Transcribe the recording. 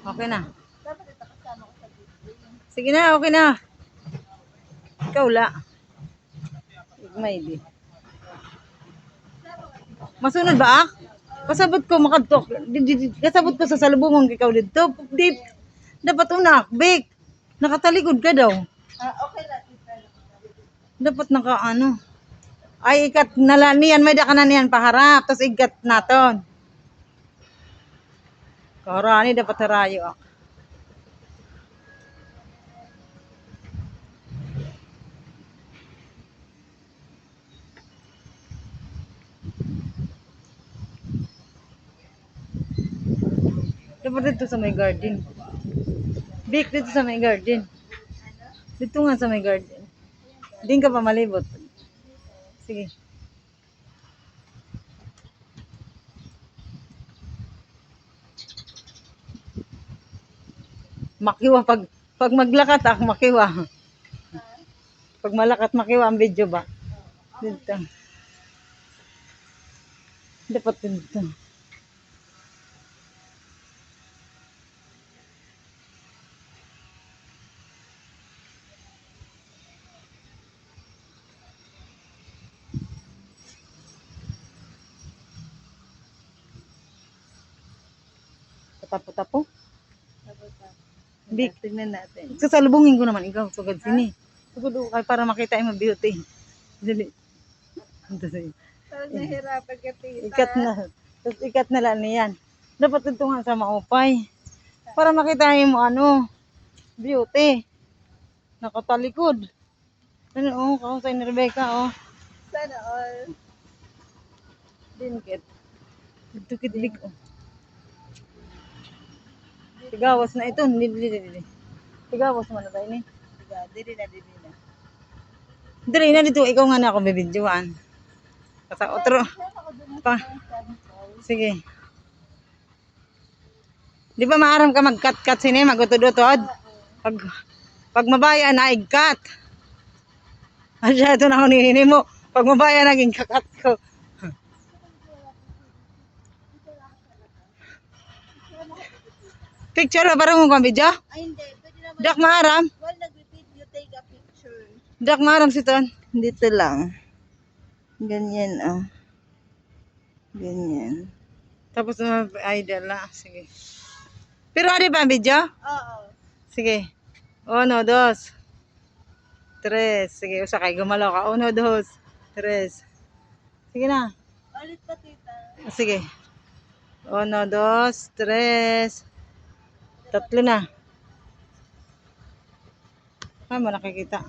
Okay na. Dapat ito kasama ko sa video. Sige na, okay na. Ikaw la. Igmay di. Masunod ba ak? Kasabot ko makadtok. Kasabot ko sa salubungon ikaw dito. Di, dapat una, bake. Nakatalikod ka daw. Okay lang. Dapat naka ano. Ay, ikat nala niyan. May daka na niyan paharap. Tapos ikat naton. Karani dapat harayo ak. Dapat dito sa may garden. Bake dito sa may garden. Dito nga sa may garden. Hindi ka pa malibot. Sige. Makiwa pag maglakat ak makiwa. Pag malakat makiwa ang video ba? Dito. Dapat dito. Tapo-tapo. Big. Tignan natin. Sasalubungin ko naman ikaw. Sugad sini. Sugad kay para makita mo beauty. Dali. Ito sa'yo. Parang nahirapan ka, tita. Ikat na. Tapos ikat na lang niyan. Dapat ito nga sa maupay. Para makita mo ano. Beauty. Nakatalikod. Ano oh. Kausay ni Rebecca oh. Sana all. Dinkit. Ito kitbig oh. Tigawas na ito. Hindi. Tigawas mo na tayo ni. Dili na. Dali na dito. Ikaw nga na ako bibidyoan. Kata otro. Pa. Sige. Di ba maaram ka mag-cut-cut sini? Magutod-utod? Pag mabaya na, i-cut. Asya, ito na ako nihini mo. Pag mabaya naging kakat ko. Picture ba parang mong video? Ay, hindi. Pwede naman. Dak maaram? While nag-video, take a picture. Dak maaram si Ton. Dito lang. Ganyan, oh. Ganyan. Tapos idol na. Sige. Pero ano ba ang video? Oo. Sige. 1, 2, 3. Sige, usa kay gumalaw ka. 1, 2, 3. Sige na. Ulit pa, tita. Sige. 1, 2, 3. Tatlo na. Ay, mo nakikita.